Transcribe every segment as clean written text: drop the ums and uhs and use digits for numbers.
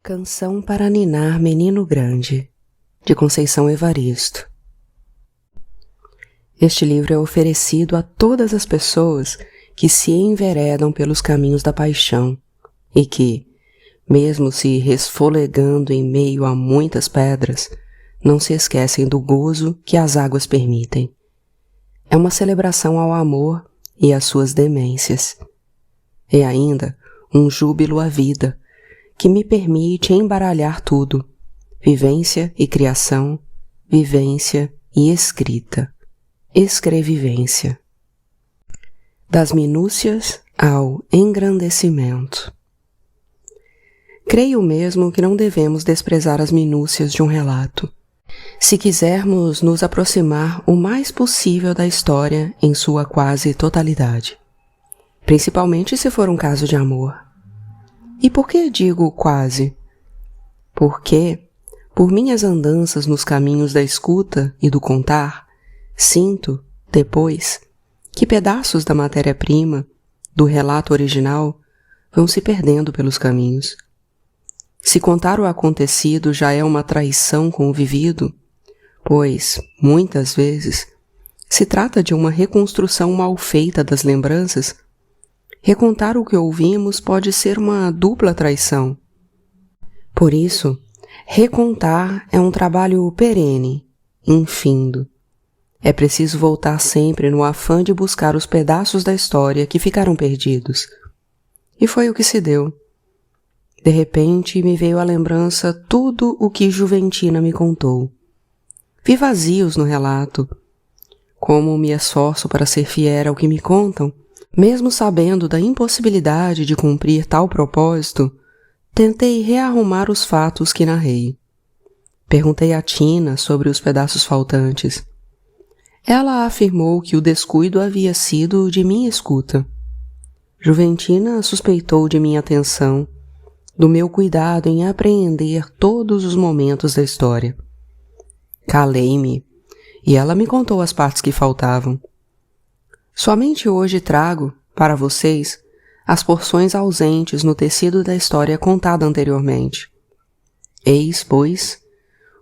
Canção para Ninar Menino Grande, de Conceição Evaristo. Este livro é oferecido a todas as pessoas que se enveredam pelos caminhos da paixão e que, mesmo se resfolegando em meio a muitas pedras, não se esquecem do gozo que as águas permitem. É uma celebração ao amor e às suas demências. É ainda um júbilo à vida, que me permite embaralhar tudo, vivência e criação, vivência e escrita, escrevivência. Das minúcias ao engrandecimento. Creio mesmo que não devemos desprezar as minúcias de um relato, se quisermos nos aproximar o mais possível da história em sua quase totalidade, principalmente se for um caso de amor. E por que digo quase? Porque, por minhas andanças nos caminhos da escuta e do contar, sinto, depois, que pedaços da matéria-prima, do relato original, vão se perdendo pelos caminhos. Se contar o acontecido já é uma traição com o vivido, pois, muitas vezes, se trata de uma reconstrução mal feita das lembranças, recontar o que ouvimos pode ser uma dupla traição. Por isso, recontar é um trabalho perene, infindo. É preciso voltar sempre no afã de buscar os pedaços da história que ficaram perdidos. E foi o que se deu. De repente me veio à lembrança tudo o que Juventina me contou. Vi vazios no relato. Como me esforço para ser fiel ao que me contam, mesmo sabendo da impossibilidade de cumprir tal propósito, tentei rearrumar os fatos que narrei. Perguntei a Tina sobre os pedaços faltantes. Ela afirmou que o descuido havia sido de minha escuta. Juventina suspeitou de minha atenção, do meu cuidado em apreender todos os momentos da história. Calei-me, e ela me contou as partes que faltavam. Somente hoje trago, para vocês, as porções ausentes no tecido da história contada anteriormente. Eis, pois,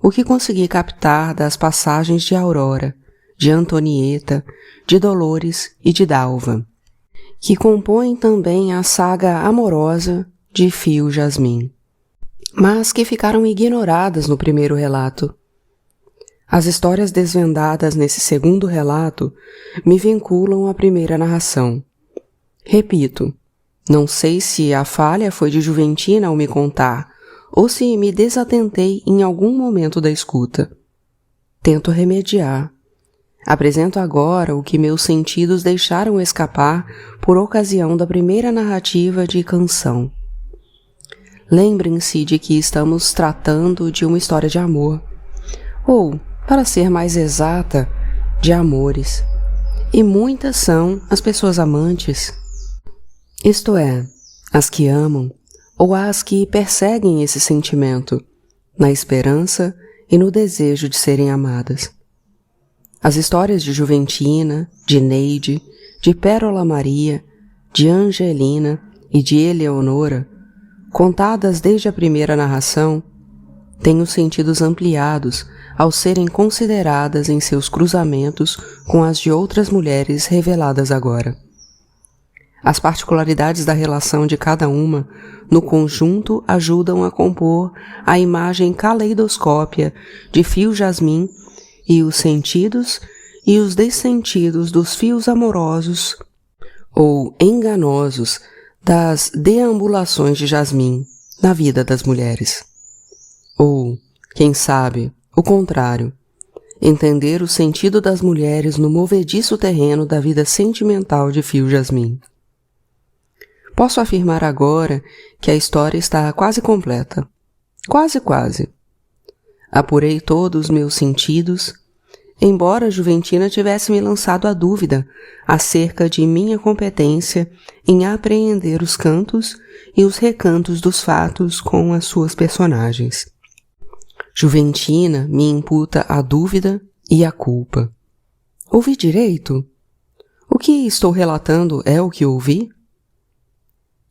o que consegui captar das passagens de Aurora, de Antonieta, de Dolores e de Dalva, que compõem também a saga amorosa de Fio Jasmim, mas que ficaram ignoradas no primeiro relato. As histórias desvendadas nesse segundo relato me vinculam à primeira narração. Repito, não sei se a falha foi de Juventina ao me contar, ou se me desatentei em algum momento da escuta. Tento remediar. Apresento agora o que meus sentidos deixaram escapar por ocasião da primeira narrativa de Canção. Lembrem-se de que estamos tratando de uma história de amor, ou, para ser mais exata, de amores. E muitas são as pessoas amantes. Isto é, as que amam ou as que perseguem esse sentimento, na esperança e no desejo de serem amadas. As histórias de Juventina, de Neide, de Pérola Maria, de Angelina e de Eleonora, contadas desde a primeira narração, têm os sentidos ampliados ao serem consideradas em seus cruzamentos com as de outras mulheres reveladas agora. As particularidades da relação de cada uma, no conjunto, ajudam a compor a imagem caleidoscópia de Fio Jasmim e os sentidos e os dessentidos dos fios amorosos ou enganosos das deambulações de Jasmim na vida das mulheres. Ou, quem sabe, o contrário, entender o sentido das mulheres no movediço terreno da vida sentimental de Fio Jasmim. Posso afirmar agora que a história está quase completa. Quase. Apurei todos os meus sentidos, embora Juventina tivesse me lançado a dúvida acerca de minha competência em apreender os cantos e os recantos dos fatos com as suas personagens. Juventina me imputa a dúvida e a culpa. Ouvi direito? O que estou relatando é o que ouvi?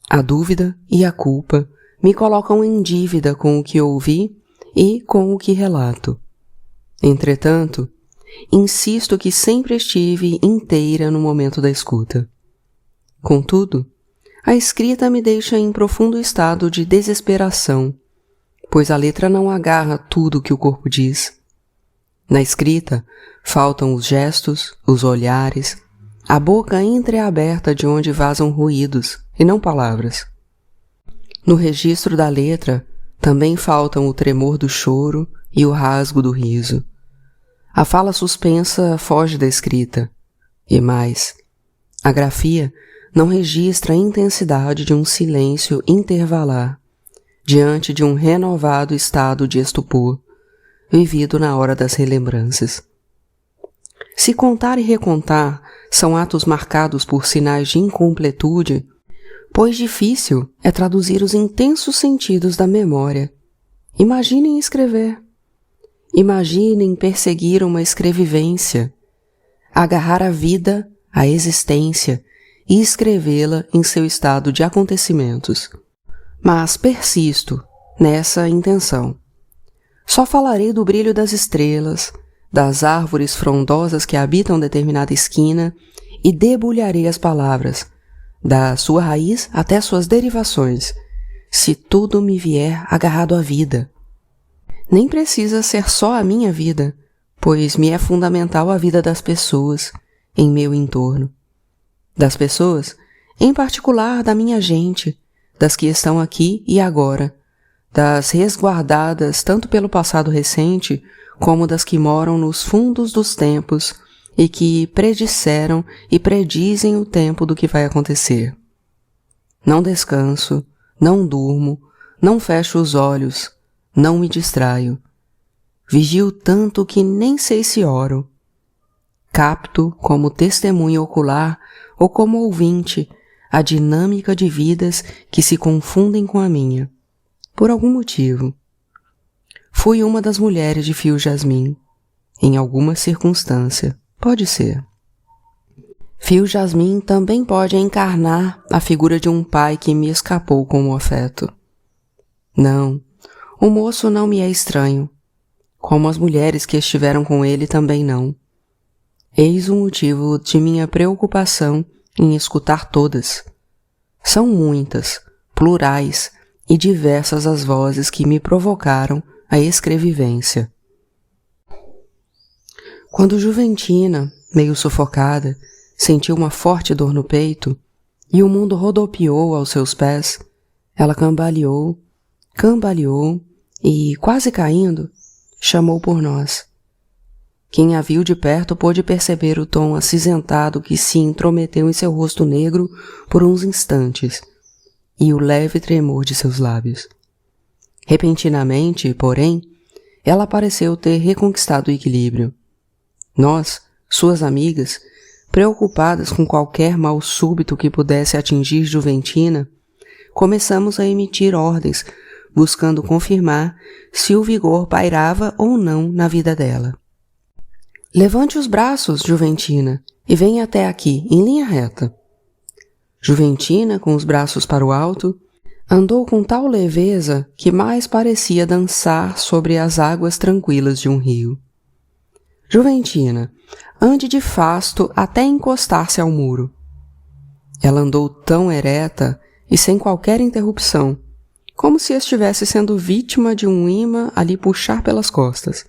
A dúvida e a culpa me colocam em dívida com o que ouvi e com o que relato. Entretanto, insisto que sempre estive inteira no momento da escuta. Contudo, a escrita me deixa em profundo estado de desesperação, pois a letra não agarra tudo o que o corpo diz. Na escrita, faltam os gestos, os olhares, a boca entreaberta de onde vazam ruídos e não palavras. No registro da letra, também faltam o tremor do choro e o rasgo do riso. A fala suspensa foge da escrita. E mais, a grafia não registra a intensidade de um silêncio intervalar diante de um renovado estado de estupor, vivido na hora das relembranças. Se contar e recontar são atos marcados por sinais de incompletude, pois difícil é traduzir os intensos sentidos da memória. Imaginem escrever. Imaginem perseguir uma escrevivência, agarrar a vida, a existência e escrevê-la em seu estado de acontecimentos. Mas persisto nessa intenção. Só falarei do brilho das estrelas, das árvores frondosas que habitam determinada esquina e debulharei as palavras, da sua raiz até suas derivações, se tudo me vier agarrado à vida. Nem precisa ser só a minha vida, pois me é fundamental a vida das pessoas em meu entorno. Das pessoas, em particular da minha gente, das que estão aqui e agora, das resguardadas tanto pelo passado recente como das que moram nos fundos dos tempos e que predisseram e predizem o tempo do que vai acontecer. Não descanso, não durmo, não fecho os olhos, não me distraio. Vigio tanto que nem sei se oro. Capto, como testemunha ocular ou como ouvinte, a dinâmica de vidas que se confundem com a minha, por algum motivo. Fui uma das mulheres de Fio Jasmim, em alguma circunstância, pode ser. Fio Jasmim também pode encarnar a figura de um pai que me escapou com o afeto. Não, o moço não me é estranho, como as mulheres que estiveram com ele também não. Eis o motivo de minha preocupação em escutar todas. São muitas, plurais e diversas as vozes que me provocaram a escrevivência. Quando Juventina, meio sufocada, sentiu uma forte dor no peito e o mundo rodopiou aos seus pés, ela cambaleou e, quase caindo, chamou por nós. Quem a viu de perto pôde perceber o tom acinzentado que se intrometeu em seu rosto negro por uns instantes e o leve tremor de seus lábios. Repentinamente, porém, ela pareceu ter reconquistado o equilíbrio. Nós, suas amigas, preocupadas com qualquer mal súbito que pudesse atingir Juventina, começamos a emitir ordens, buscando confirmar se o vigor pairava ou não na vida dela. Levante os braços, Juventina, e venha até aqui, em linha reta. Juventina, com os braços para o alto, andou com tal leveza que mais parecia dançar sobre as águas tranquilas de um rio. Juventina, ande de fasto até encostar-se ao muro. Ela andou tão ereta e sem qualquer interrupção, como se estivesse sendo vítima de um imã a lhe puxar pelas costas,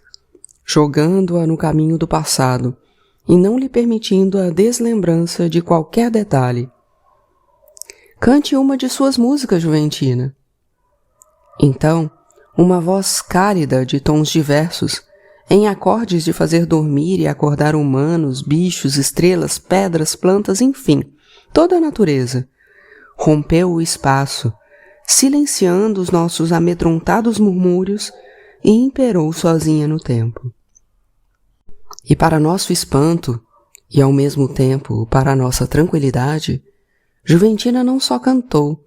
jogando-a no caminho do passado e não lhe permitindo a deslembrança de qualquer detalhe. Cante uma de suas músicas, Juventina. Então, uma voz cálida de tons diversos, em acordes de fazer dormir e acordar humanos, bichos, estrelas, pedras, plantas, enfim, toda a natureza, rompeu o espaço, silenciando os nossos amedrontados murmúrios e imperou sozinha no tempo. E para nosso espanto, e ao mesmo tempo para nossa tranquilidade, Juventina não só cantou,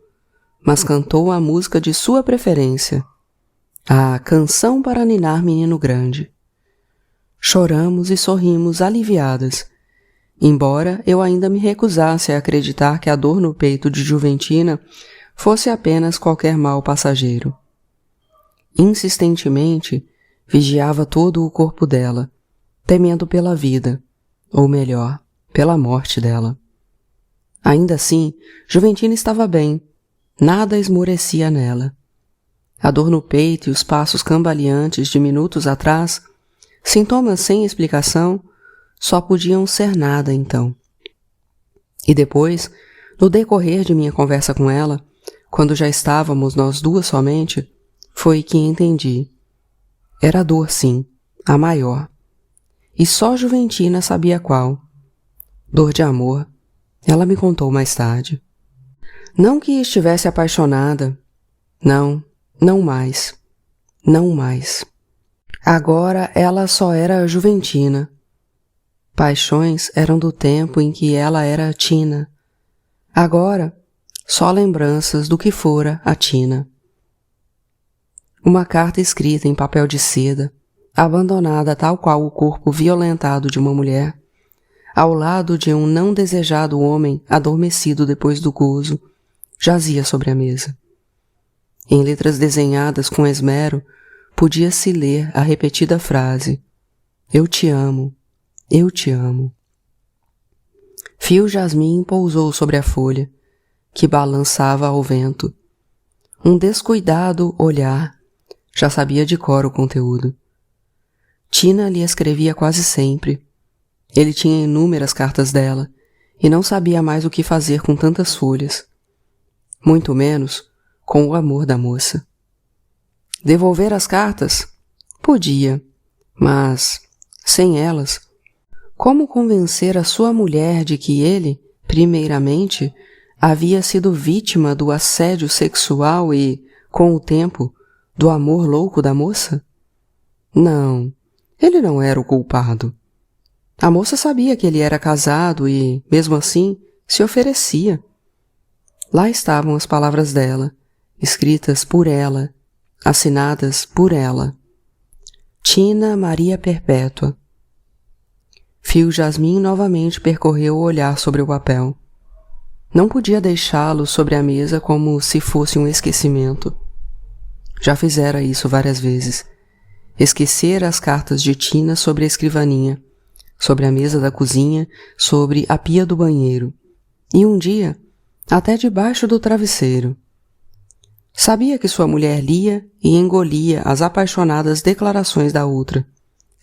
mas cantou a música de sua preferência, a Canção para Ninar Menino Grande. Choramos e sorrimos aliviadas, embora eu ainda me recusasse a acreditar que a dor no peito de Juventina fosse apenas qualquer mal passageiro. Insistentemente, vigiava todo o corpo dela, temendo pela vida, ou melhor, pela morte dela. Ainda assim, Juventina estava bem, nada esmorecia nela. A dor no peito e os passos cambaleantes de minutos atrás, sintomas sem explicação, só podiam ser nada então. E depois, no decorrer de minha conversa com ela, quando já estávamos nós duas somente, foi que entendi. Era dor, sim, a maior. E só Juventina sabia qual. Dor de amor, ela me contou mais tarde. Não que estivesse apaixonada. Não, não mais. Não mais. Agora ela só era Juventina. Paixões eram do tempo em que ela era Tina. Agora, só lembranças do que fora a Tina. Uma carta escrita em papel de seda, abandonada tal qual o corpo violentado de uma mulher, ao lado de um não desejado homem adormecido depois do gozo, jazia sobre a mesa. Em letras desenhadas com esmero, podia-se ler a repetida frase: "Eu te amo, eu te amo." Fio jasmim pousou sobre a folha, que balançava ao vento. Um descuidado olhar já sabia de cor o conteúdo. Tina lhe escrevia quase sempre. Ele tinha inúmeras cartas dela e não sabia mais o que fazer com tantas folhas. Muito menos com o amor da moça. Devolver as cartas? Podia, mas, sem elas, como convencer a sua mulher de que ele, primeiramente, havia sido vítima do assédio sexual e, com o tempo, do amor louco da moça? Não, ele não era o culpado. A moça sabia que ele era casado e, mesmo assim, se oferecia. Lá estavam as palavras dela, escritas por ela, assinadas por ela. Tina Maria Perpétua. Fio jasmim novamente percorreu o olhar sobre o papel. Não podia deixá-lo sobre a mesa como se fosse um esquecimento. Já fizera isso várias vezes. Esquecer as cartas de Tina sobre a escrivaninha, sobre a mesa da cozinha, sobre a pia do banheiro. E um dia, até debaixo do travesseiro. Sabia que sua mulher lia e engolia as apaixonadas declarações da outra,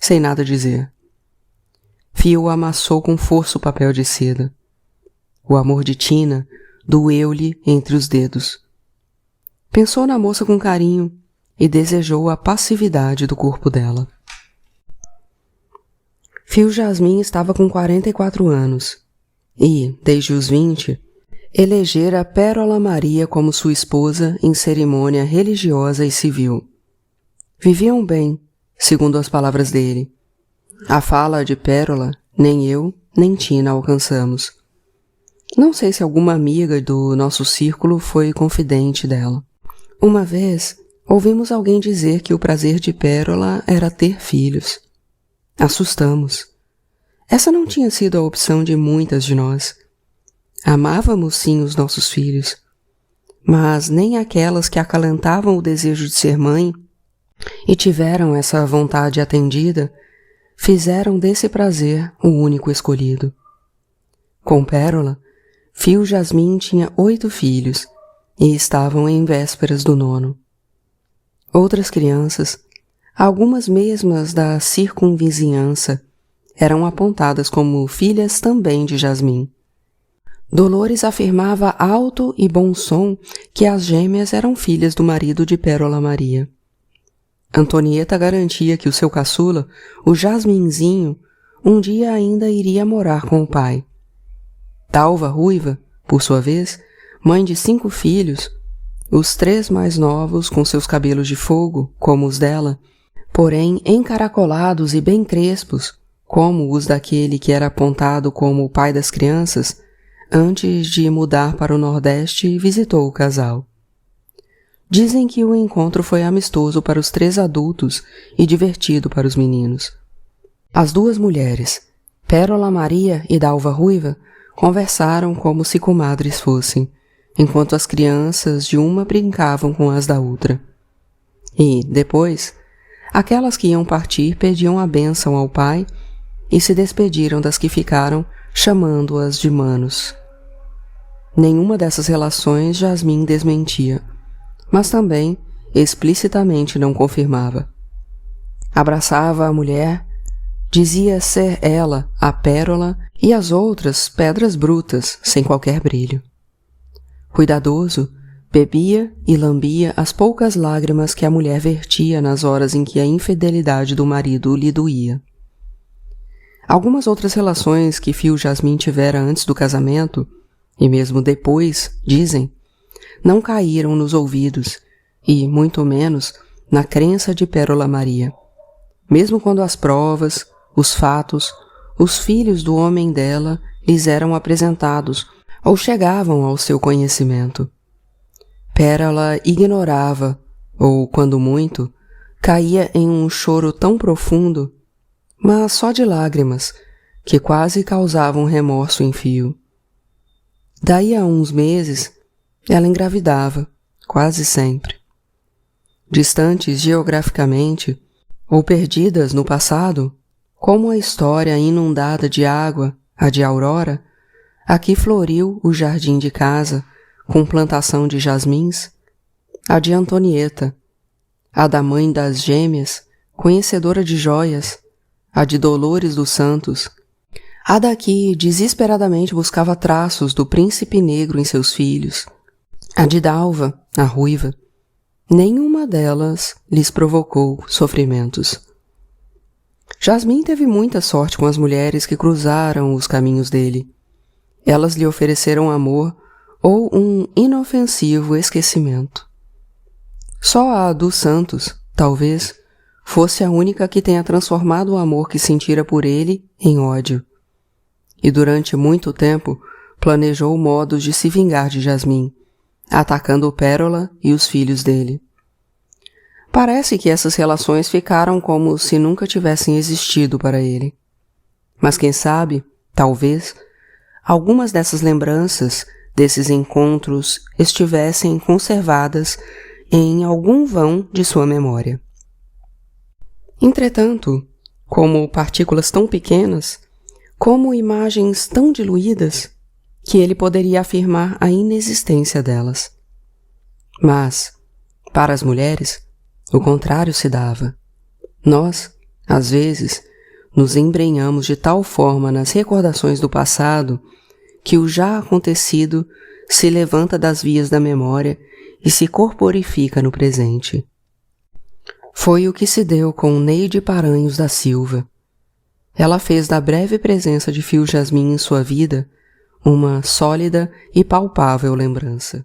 sem nada dizer. Fio amassou com força o papel de seda. O amor de Tina doeu-lhe entre os dedos. Pensou na moça com carinho e desejou a passividade do corpo dela. Fio jasmim estava com 44 anos e, desde os 20, elegera Pérola Maria como sua esposa em cerimônia religiosa e civil. Viviam bem, segundo as palavras dele. A fala de Pérola, nem eu, nem Tina alcançamos. Não sei se alguma amiga do nosso círculo foi confidente dela. Uma vez, ouvimos alguém dizer que o prazer de Pérola era ter filhos. Assustamos. Essa não tinha sido a opção de muitas de nós. Amávamos sim os nossos filhos, mas nem aquelas que acalentavam o desejo de ser mãe e tiveram essa vontade atendida, fizeram desse prazer o único escolhido. Com Pérola, Fio jasmim tinha 8 filhos e estavam em vésperas do 9º. Outras crianças, algumas mesmas da circunvizinhança, eram apontadas como filhas também de Jasmim. Dolores afirmava alto e bom som que as gêmeas eram filhas do marido de Pérola Maria. Antonieta garantia que o seu caçula, o Jasminzinho, um dia ainda iria morar com o pai. Dalva Ruiva, por sua vez, mãe de 5 filhos, os 3 mais novos com seus cabelos de fogo, como os dela, porém encaracolados e bem crespos, como os daquele que era apontado como o pai das crianças, antes de mudar para o Nordeste, visitou o casal. Dizem que o encontro foi amistoso para os 3 adultos e divertido para os meninos. As 2 mulheres, Pérola Maria e Dalva Ruiva, conversaram como se comadres fossem, enquanto as crianças de uma brincavam com as da outra. E, depois, aquelas que iam partir pediam a bênção ao pai e se despediram das que ficaram, chamando-as de manos. Nenhuma dessas relações Jasmim desmentia, mas também explicitamente não confirmava. Abraçava a mulher, dizia ser ela a pérola e as outras pedras brutas sem qualquer brilho. Cuidadoso, bebia e lambia as poucas lágrimas que a mulher vertia nas horas em que a infidelidade do marido lhe doía. Algumas outras relações que Fio Jasmim tivera antes do casamento, e mesmo depois, dizem, não caíram nos ouvidos e, muito menos, na crença de Pérola Maria, mesmo quando as provas, os fatos, os filhos do homem dela lhes eram apresentados ou chegavam ao seu conhecimento. Pérola ignorava, ou, quando muito, caía em um choro tão profundo, mas só de lágrimas, que quase causavam remorso em Fio. Daí a uns meses, ela engravidava, quase sempre. Distantes geograficamente, ou perdidas no passado, como a história inundada de água, a de Aurora, aqui floriu o jardim de casa, com plantação de jasmins, a de Antonieta, a da mãe das gêmeas, conhecedora de joias, a de Dolores dos Santos, a da que desesperadamente buscava traços do príncipe negro em seus filhos, a de Dalva, a ruiva. Nenhuma delas lhes provocou sofrimentos. Jasmim teve muita sorte com as mulheres que cruzaram os caminhos dele. Elas lhe ofereceram amor ou um inofensivo esquecimento. Só a dos Santos, talvez, fosse a única que tenha transformado o amor que sentira por ele em ódio. E durante muito tempo planejou modos de se vingar de Jasmim, atacando Pérola e os filhos dele. Parece que essas relações ficaram como se nunca tivessem existido para ele. Mas quem sabe, talvez, algumas dessas lembranças, desses encontros, estivessem conservadas em algum vão de sua memória. Entretanto, como partículas tão pequenas, como imagens tão diluídas, que ele poderia afirmar a inexistência delas. Mas, para as mulheres, o contrário se dava. Nós, às vezes, nos embrenhamos de tal forma nas recordações do passado que o já acontecido se levanta das vias da memória e se corporifica no presente. Foi o que se deu com Neide Paranhos da Silva. Ela fez da breve presença de Fio Jasmim em sua vida uma sólida e palpável lembrança.